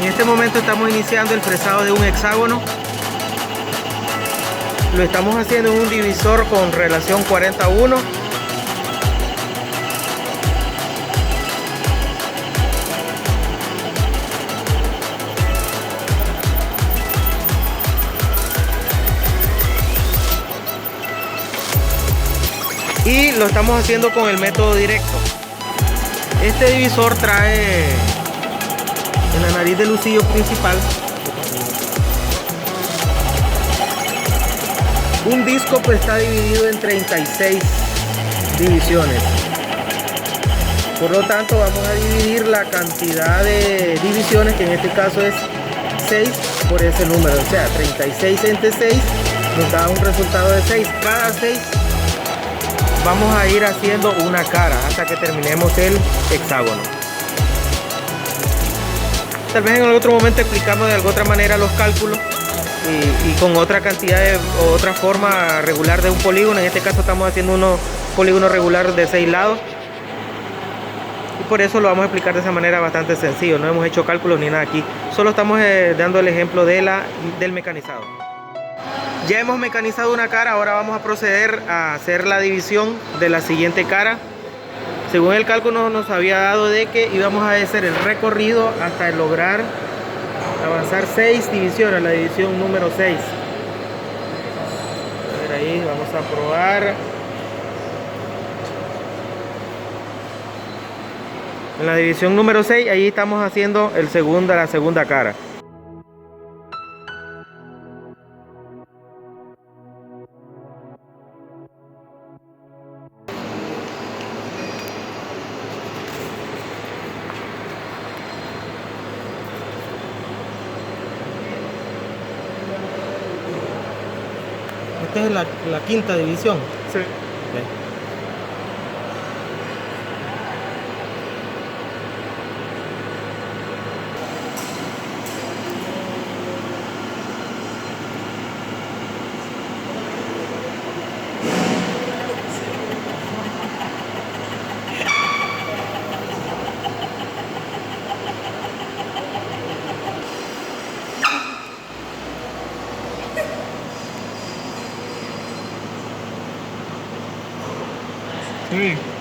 En este momento estamos iniciando el fresado de un hexágono. Lo estamos haciendo en un divisor con relación 40:1. Y lo estamos haciendo con el método directo. Este divisor trae en la nariz del lucillo principal un disco que está dividido en 36 divisiones. Por lo tanto, vamos a dividir la cantidad de divisiones, que en este caso es 6, por ese número. O sea, 36 entre 6 nos da un resultado de 6. Cada 6 vamos a ir haciendo una cara hasta que terminemos el hexágono. Tal vez en otro momento explicamos de alguna otra manera los cálculos y con otra cantidad o otra forma regular de un polígono. En este caso estamos haciendo un polígono regular de 6 lados y por eso lo vamos a explicar de esa manera bastante sencillo. No hemos hecho cálculos ni nada aquí, solo estamos dando el ejemplo de del mecanizado. Ya hemos mecanizado una cara, ahora vamos a proceder a hacer la división de la siguiente cara. Según el cálculo nos había dado de que íbamos a hacer el recorrido hasta lograr avanzar 6 divisiones, la división número 6. A ver, ahí vamos a probar. En la división número 6, ahí estamos haciendo la segunda cara. Esta es la quinta división. Sí. Okay. Sí.